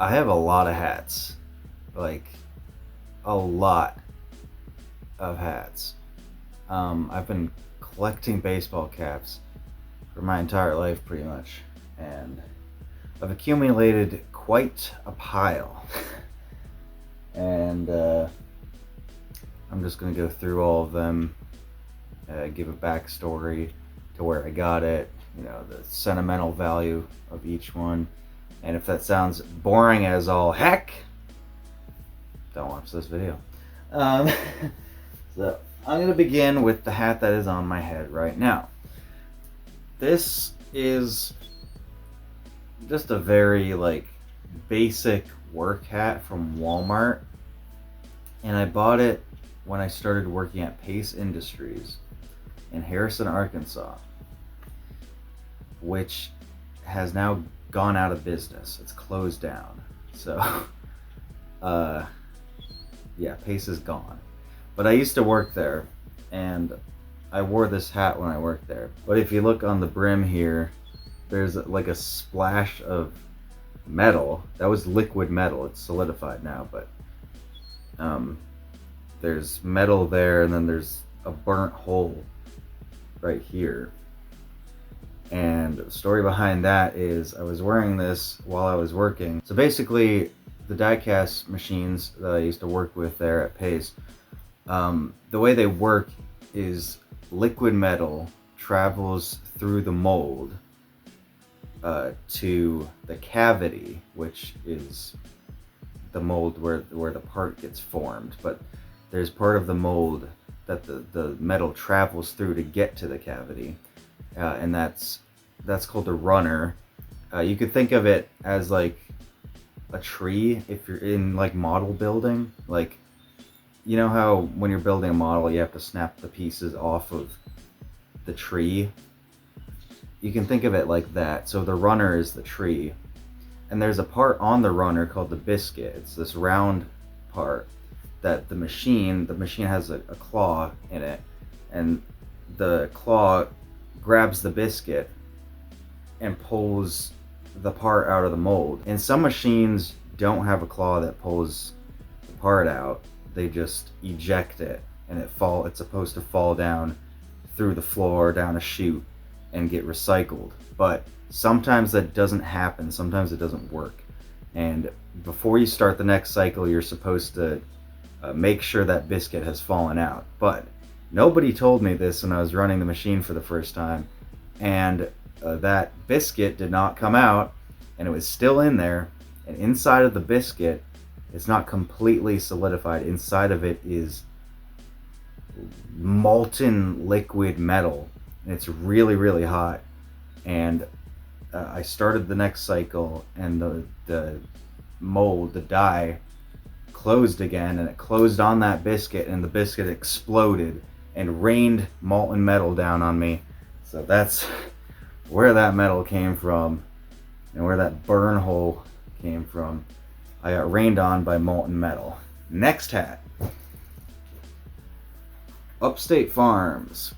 I have a lot of hats, like a lot of hats. I've been collecting baseball caps for my entire life, pretty much, and I've accumulated quite a pile. and I'm just gonna go through all of them, give a backstory to where I got it, the sentimental value of each one. And if that sounds boring as all heck, don't watch this video. Um, so I'm going to begin with the hat that is on my head right now. This is just a very basic work hat from Walmart, and I bought it when I started working at Pace Industries in Harrison, Arkansas, which has now gone out of business. It's closed down. So yeah, Pace is gone. But I used to work there, and I wore this hat when I worked there. But if you look on the brim here, there's like a splash of metal. That was liquid metal. It's solidified now, but there's metal there, and then there's a burnt hole right here. And the story behind that is I was wearing this while I was working. So basically, the die-cast machines that I used to work with there at Pace, the way they work is liquid metal travels through the mold to the cavity, which is the mold where the part gets formed. But there's part of the mold that the metal travels through to get to the cavity, and that's called a runner. You could think of it as like a tree if you're in model building. You know how when you're building a model you have to snap the pieces off of the tree? You can think of it like that. So the runner is the tree, and there's a part on the runner called the biscuit. It's this round part that the machine has a claw in it, and the claw grabs the biscuit and pulls the part out of the mold. And some machines don't have a claw that pulls the part out. They just eject it, and it's supposed to fall down through the floor, down a chute, and get recycled. But sometimes that doesn't happen. Sometimes it doesn't work. And before you start the next cycle, you're supposed to make sure that biscuit has fallen out. But nobody told me this when I was running the machine for the first time, and that biscuit did not come out, and it was still in there. And inside of the biscuit, it's not completely solidified. Inside of it is molten liquid metal, and it's really, really hot. And I started the next cycle, and the mold, the die, closed again, and it closed on that biscuit, and the biscuit exploded and rained molten metal down on me. So that's where that metal came from, and where that burn hole came from. I got rained on by molten metal. Next hat. Upstate Farms.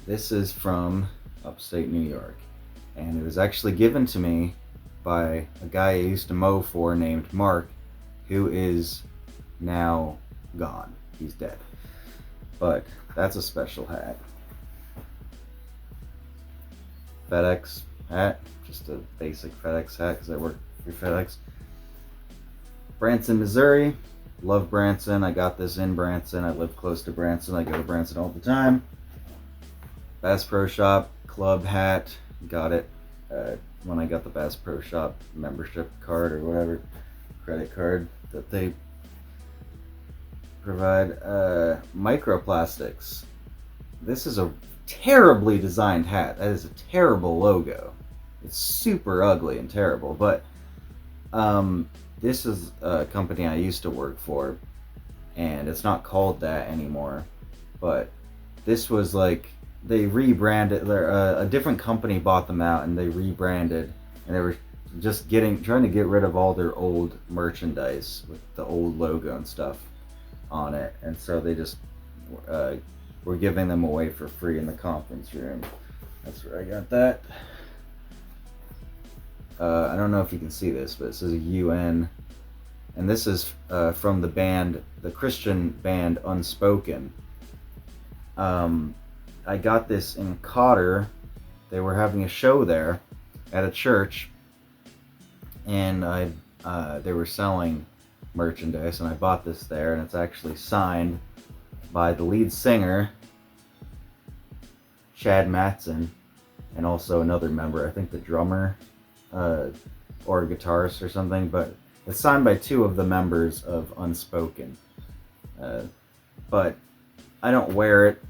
This is from upstate New York, and it was actually given to me by a guy I used to mow for named Mark, who is now gone. He's dead. But that's a special hat. FedEx hat, just a basic FedEx hat because I work for FedEx. Branson, Missouri. Love Branson. I got this in Branson. I live close to Branson. I go to Branson all the time. Bass Pro Shop club hat. Got it when I got the Bass Pro Shop membership card or whatever, credit card that they provide. Microplastics. This is a terribly designed hat. That is a terrible logo. It's super ugly and terrible, but this is a company I used to work for, and it's not called that anymore. But this was they rebranded. A different company bought them out, and they rebranded, and they were just trying to get rid of all their old merchandise with the old logo and stuff on it, and so they just were giving them away for free in the conference room. That's where I got that. I don't know if you can see this, but it says UN, and this is from the band, the Christian band Unspoken. I got this in Cotter. They were having a show there at a church, and they were selling merchandise, and I bought this there, and it's actually signed by the lead singer, Chad Matson, and also another member, I think the drummer, or guitarist or something, but it's signed by two of the members of Unspoken. But I don't wear it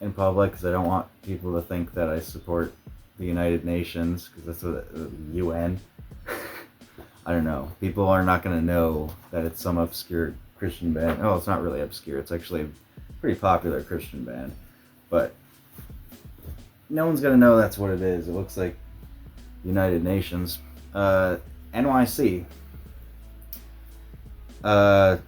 in public because I don't want people to think that I support the United Nations, because that's what the UN. I don't know. People are not going to know that it's some obscure Christian band. Oh, it's not really obscure. It's actually a pretty popular Christian band. But no one's going to know that's what it is. It looks like United Nations. NYC. I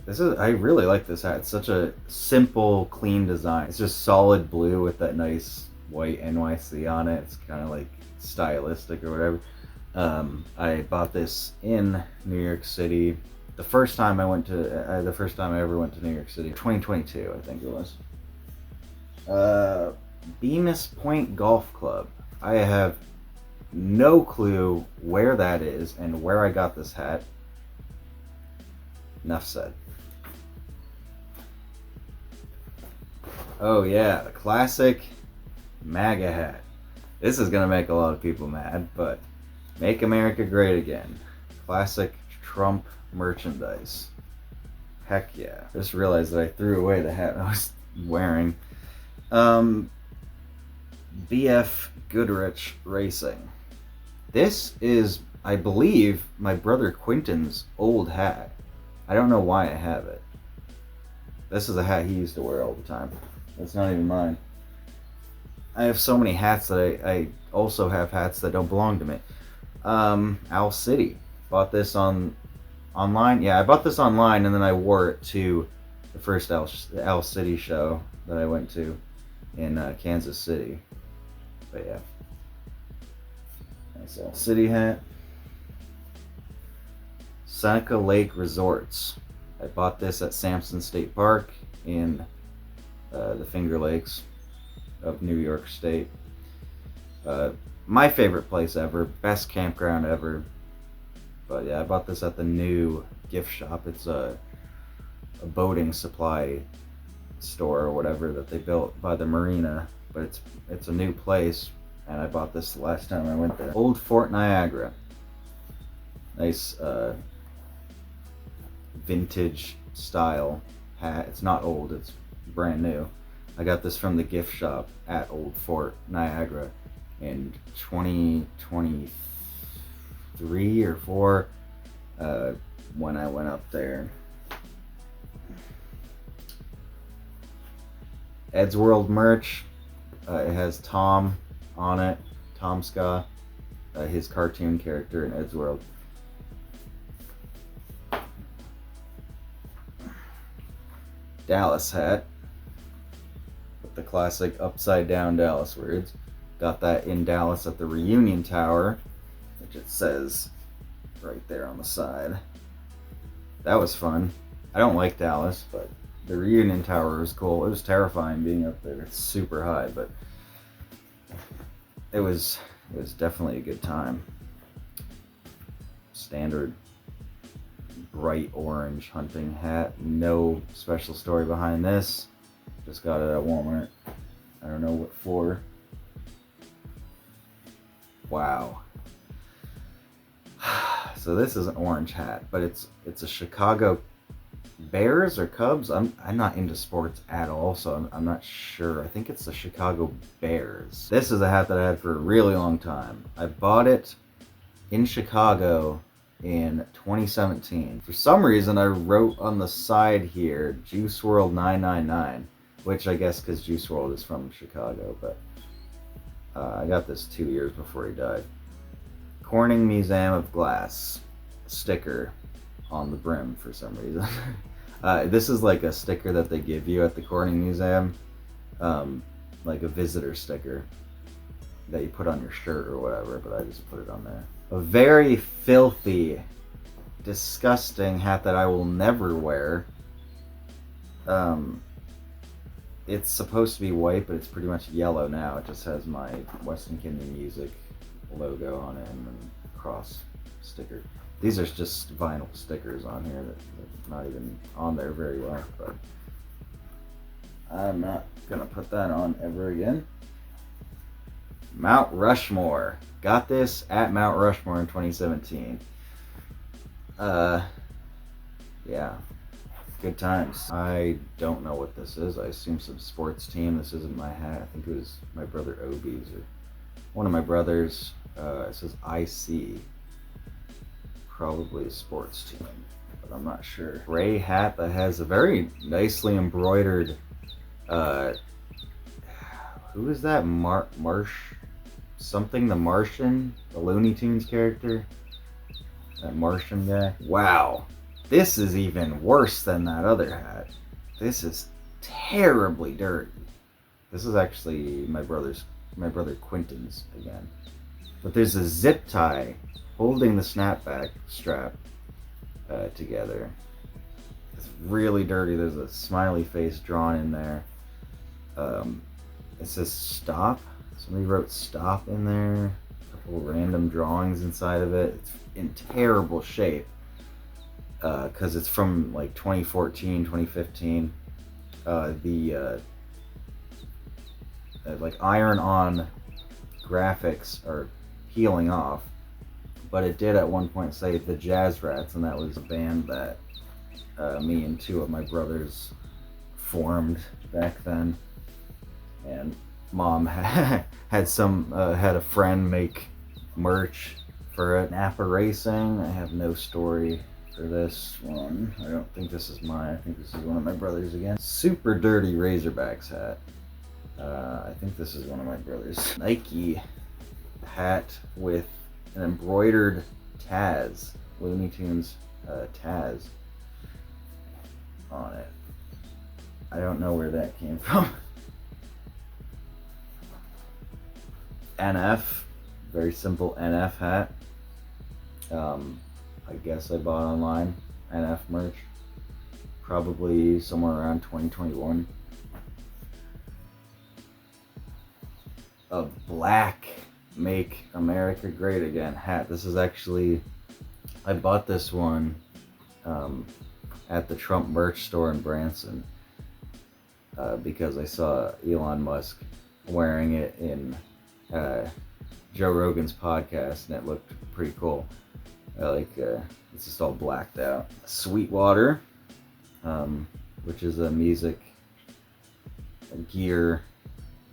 really like this hat. It's such a simple, clean design. It's just solid blue with that nice white NYC on it. It's kind of like stylistic or whatever. I bought this in New York City. The first time I ever went to New York City, 2022, I think it was. Bemis Point Golf Club. I have no clue where that is and where I got this hat. Enough said. Oh yeah, the classic MAGA hat. This is gonna make a lot of people mad, but Make America Great Again. Classic Trump merchandise. Heck yeah. Just realized that I threw away the hat I was wearing. BF Goodrich Racing. This is, I believe, my brother Quentin's old hat. I don't know why I have it. This is a hat he used to wear all the time. It's not even mine. I have so many hats that I also have hats that don't belong to me. Owl City. Bought this online. Yeah, I bought this online and then I wore it to the first Owl City show that I went to in Kansas City. But yeah. Nice Owl City hat. Seneca Lake Resorts. I bought this at Sampson State Park in the Finger Lakes of New York State. My favorite place ever, best campground ever. But yeah, I bought this at the new gift shop. It's a boating supply store or whatever that they built by the marina, but it's a new place, and I bought this the last time I went there. Old Fort Niagara. Nice vintage style hat. It's not old, it's brand new. I got this from the gift shop at Old Fort Niagara in 2023 or 4 when I went up there. Ed's World merch. It has Tom on it, Tom Ska, his cartoon character in Ed's World. Dallas hat with the classic upside down Dallas words. Got that in Dallas at the Reunion Tower, which it says right there on the side. That was fun. I don't like Dallas, but the Reunion Tower was cool. It was terrifying being up there. It's super high, but it was definitely a good time. Standard bright orange hunting hat. No special story behind this. Just got it at Walmart. I don't know what for. Wow. So this is an orange hat, but it's a Chicago Bears or Cubs. I'm not into sports at all, so I'm not sure. I think it's the Chicago Bears. This is a hat that I had for a really long time. I bought it in Chicago in 2017. For some reason, I wrote on the side here, Juice WRLD 999, which I guess because Juice WRLD is from Chicago, but I got this 2 years before he died. Corning Museum of Glass sticker on the brim for some reason. This is like a sticker that they give you at the Corning Museum, like a visitor sticker that you put on your shirt or whatever, but I just put it on there. A very filthy, disgusting hat that I will never wear. It's supposed to be white, but it's pretty much yellow now. It just has my Western Kingdom Music logo on it and then cross sticker. These are just vinyl stickers on here that are not even on there very well, but I'm not gonna put that on ever again. Mount Rushmore. Got this at Mount Rushmore in 2017. Yeah. Good times. I don't know what this is. I assume some sports team. This isn't my hat. I think it was my brother Obi's or one of my brothers. It says IC. Probably a sports team, but I'm not sure. Gray hat that has a very nicely embroidered, who is that? Something the Martian? The Looney Tunes character? That Martian guy? Wow. This is even worse than that other hat. This is terribly dirty. This is actually my brother Quentin's again. But there's a zip tie holding the snapback strap together. It's really dirty. There's a smiley face drawn in there. It says stop. Somebody wrote stop in there. A couple random drawings inside of it. It's in terrible shape. Because it's from like 2014, 2015. Like iron-on graphics are peeling off, but it did at one point say the Jazz Rats, and that was a band that me and two of my brothers formed back then. And Mom had a friend make merch for it. Napa Racing. I have no story for this one. I don't think this is mine. I think this is one of my brothers again. Super dirty Razorbacks hat. I think this is one of my brothers. Nike hat with an embroidered Taz, Looney Tunes Taz on it. I don't know where that came from. NF, very simple NF hat. I guess I bought online, NF merch, probably somewhere around 2021. A black Make America Great Again hat. This is actually, I bought this one at the Trump merch store in Branson because I saw Elon Musk wearing it in Joe Rogan's podcast, and it looked pretty cool. It's just all blacked out. Sweetwater, which is a music gear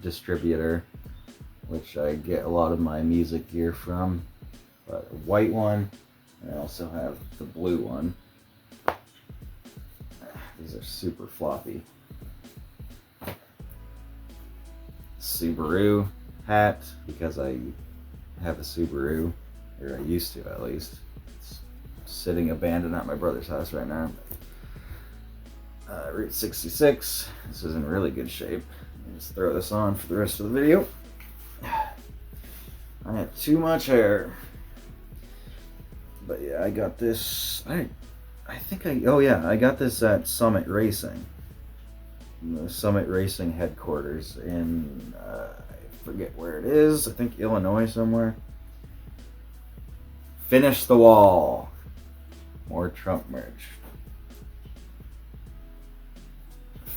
distributor, which I get a lot of my music gear from. But a white one, and I also have the blue one. These are super floppy. Subaru hat, because I have a Subaru, or I used to at least. It's sitting abandoned at my brother's house right now. Route 66. This is in really good shape. Let me just throw this on for the rest of the video. I have too much hair. But yeah, I got this. I got this at Summit Racing. The Summit Racing headquarters in, I forget where it is. I think Illinois somewhere. Finish the wall. More Trump merch.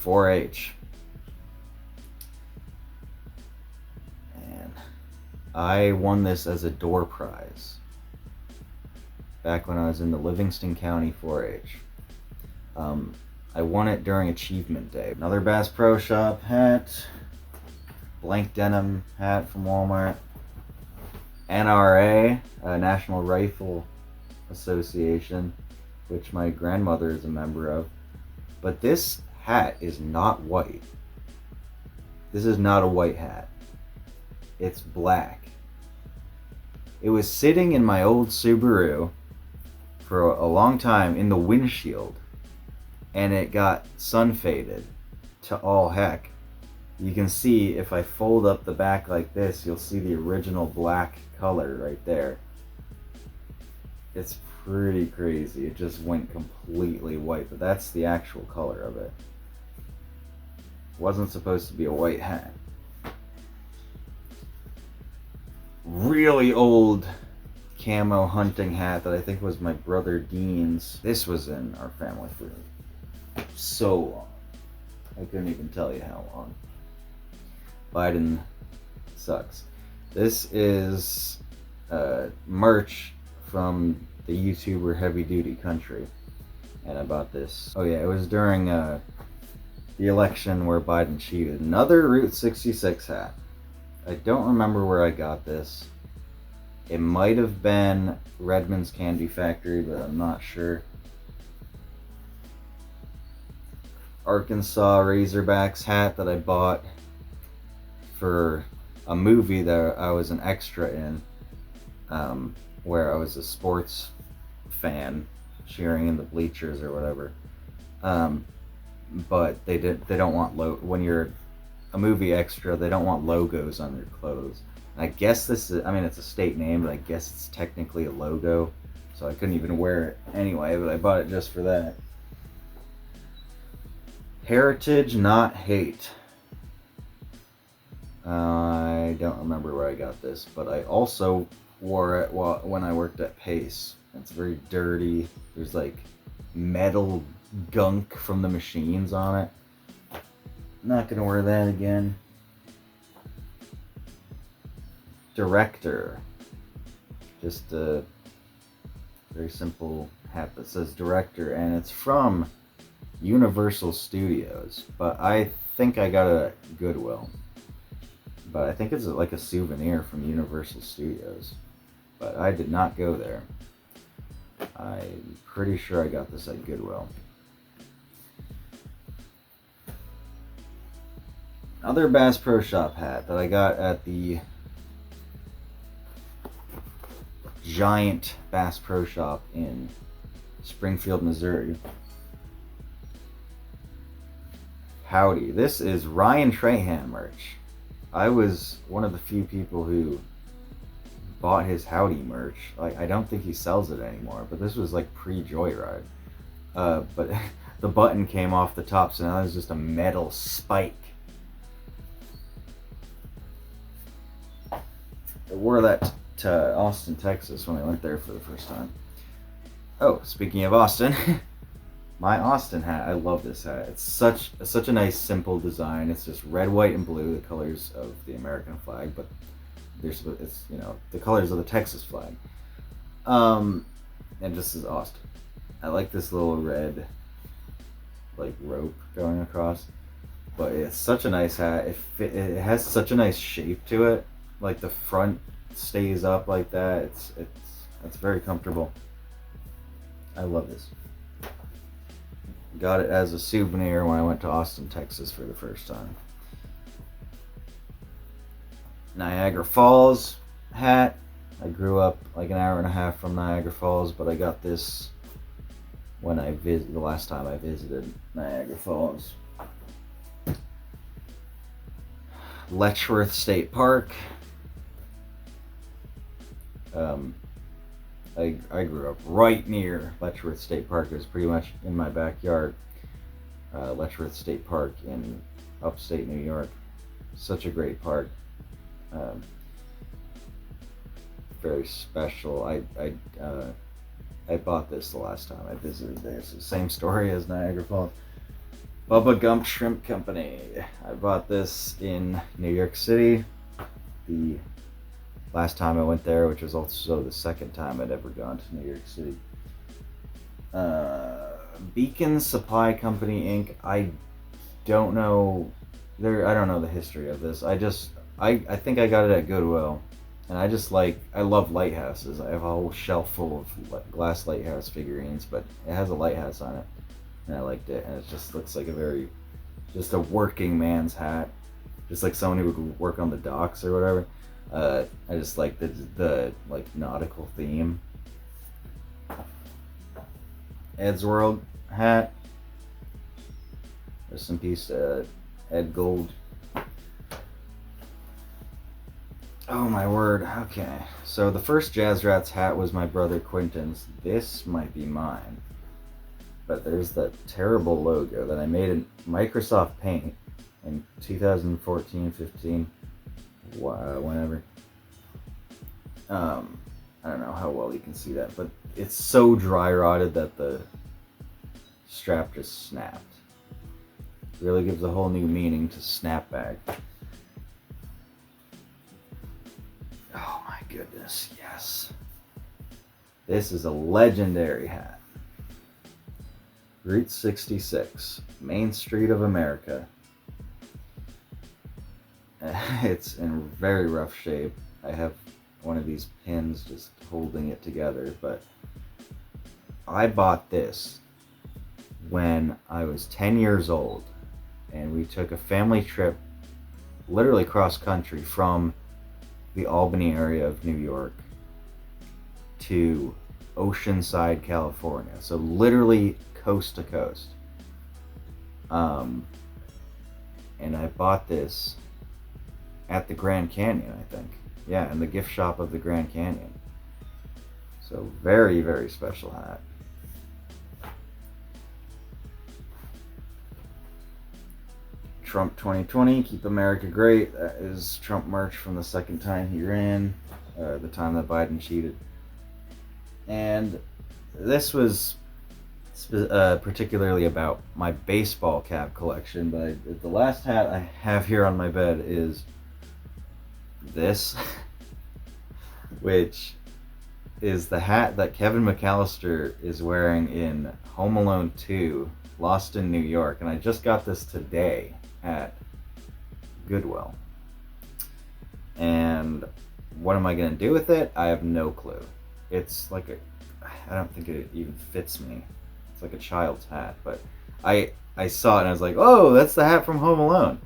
4-H. And I won this as a door prize back when I was in the Livingston County 4-H. I won it during Achievement Day. Another Bass Pro Shop hat. Blank denim hat from Walmart. NRA, National Rifle Association, which my grandmother is a member of. But this hat is not white. This is not a white hat. It's black. It was sitting in my old Subaru for a long time in the windshield, and it got sun faded to all heck. You can see if I fold up the back like this, you'll see the original black color right there. It's pretty crazy. It just went completely white, but that's the actual color of it. Wasn't supposed to be a white hat. Really old camo hunting hat that I think was my brother Dean's. This was in our family for so long. I couldn't even tell you how long. Biden sucks. This is merch from the YouTuber Heavy Duty Country, and I bought this. Oh yeah, it was during the election where Biden cheated. Another Route 66 hat. I don't remember where I got this. It might have been Redmond's Candy Factory, but I'm not sure. Arkansas Razorbacks hat that I bought for a movie that I was an extra in, where I was a sports fan cheering in the bleachers or whatever. But they don't want when you're a movie extra, they don't want logos on your clothes. I guess this is, I mean, it's a state name, but I guess it's technically a logo, so I couldn't even wear it anyway, but I bought it just for that. Heritage, not hate. I don't remember where I got this, but I also wore it when I worked at Pace. It's very dirty. There's like metal gunk from the machines on it. Not gonna wear that again. Director. Just a very simple hat that says director, and it's from Universal Studios, but I think I got it at Goodwill. But I think it's like a souvenir from Universal Studios. But I did not go there. I'm pretty sure I got this at Goodwill. Another Bass Pro Shop hat that I got at the giant Bass Pro Shop in Springfield, Missouri. Howdy. This is Ryan Trahan merch. I was one of the few people who bought his Howdy merch. Like, I don't think he sells it anymore, but this was like pre-Joyride. But the button came off the top, so now there's just a metal spike. I wore that to Austin, Texas when I went there for the first time. Oh, speaking of Austin, my Austin hat. I love this hat. It's such a nice, simple design. It's just red, white, and blue, the colors of the American flag, but it's the colors of the Texas flag. And just as Austin. I like this little red, like, rope going across, but it's such a nice hat. It has such a nice shape to it. Like, the front stays up like that. It's very comfortable. I love this. Got it as a souvenir when I went to Austin, Texas for the first time. Niagara Falls hat. I grew up like an hour and a half from Niagara Falls, but I got this when the last time I visited Niagara Falls. Letchworth State Park. I grew up right near Letchworth State Park. It was pretty much in my backyard. Letchworth State Park in upstate New York. Such a great park. Very special. I bought this the last time I visited there. It's the same story as Niagara Falls. Bubba Gump Shrimp Company. I bought this in New York City. The last time I went there, which was also the second time I'd ever gone to New York City. Beacon Supply Company Inc. I don't know the history of this. I think I got it at Goodwill, and I love lighthouses. I have a whole shelf full of glass lighthouse figurines, but it has a lighthouse on it, and I liked it. And it just looks like just a working man's hat, just like someone who would work on the docks or whatever. I just like the like nautical theme. Ed's World hat. Rest in peace to Ed Gold. Oh my word. Okay. So the first Jazz Rats hat was my brother Quentin's. This might be mine. But there's that terrible logo that I made in Microsoft Paint in 2014, 15, whenever. I don't know how well you can see that, but it's so dry rotted that the strap just snapped. Really gives a whole new meaning to snapback. Oh my goodness, yes. This is a legendary hat. Route 66, Main Street of America. It's in very rough shape. I have one of these pins just holding it together, but I bought this when I was 10 years old, and we took a family trip literally cross country from the Albany area of New York to Oceanside, California. So literally coast to coast. And I bought this at the Grand Canyon, I think. Yeah, in the gift shop of the Grand Canyon. So very, very special hat. Trump 2020, Keep America Great. That is Trump merch from the second time he ran, the time that Biden cheated. And this was particularly about my baseball cap collection, but the last hat I have here on my bed is this, which is the hat that Kevin McAllister is wearing in Home Alone 2, Lost in New York, and I just got this today at Goodwill. And what am I going to do with it? I have no clue. It's like I don't think it even fits me. It's like a child's hat, but I saw it and I was like, oh, that's the hat from Home Alone.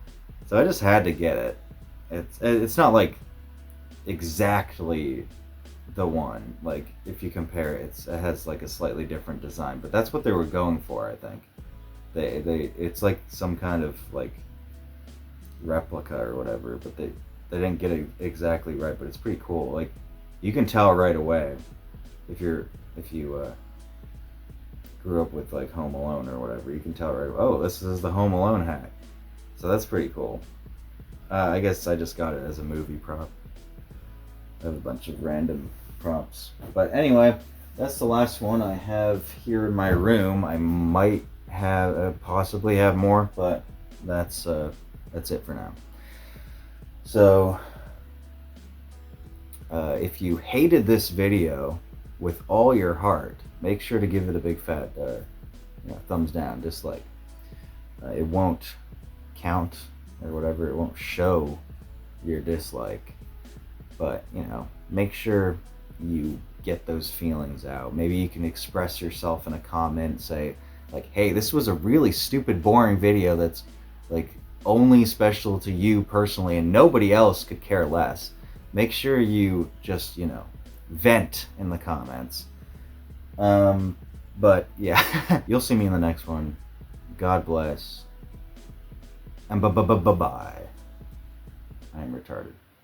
So I just had to get it. It's not like exactly the one. Like if you compare it, it has like a slightly different design, but that's what they were going for, I think. It's like some kind of like replica or whatever, but they didn't get it exactly right, but it's pretty cool. Like you can tell right away if you grew up with like Home Alone or whatever, you can tell right away, oh, this is the Home Alone hat. So that's pretty cool. I guess I just got it as a movie prop. I have a bunch of random props. But anyway, that's the last one I have here in my room. I might have possibly have more, but that's it for now. So if you hated this video with all your heart, make sure to give it a big fat thumbs down, dislike. It won't count or whatever, it won't show your dislike, but make sure you get those feelings out. Maybe you can express yourself in a comment, say like, hey, this was a really stupid, boring video that's like only special to you personally and nobody else could care less. Make sure you just vent in the comments. But yeah, you'll see me in the next one. God bless. And bye. I'm retarded.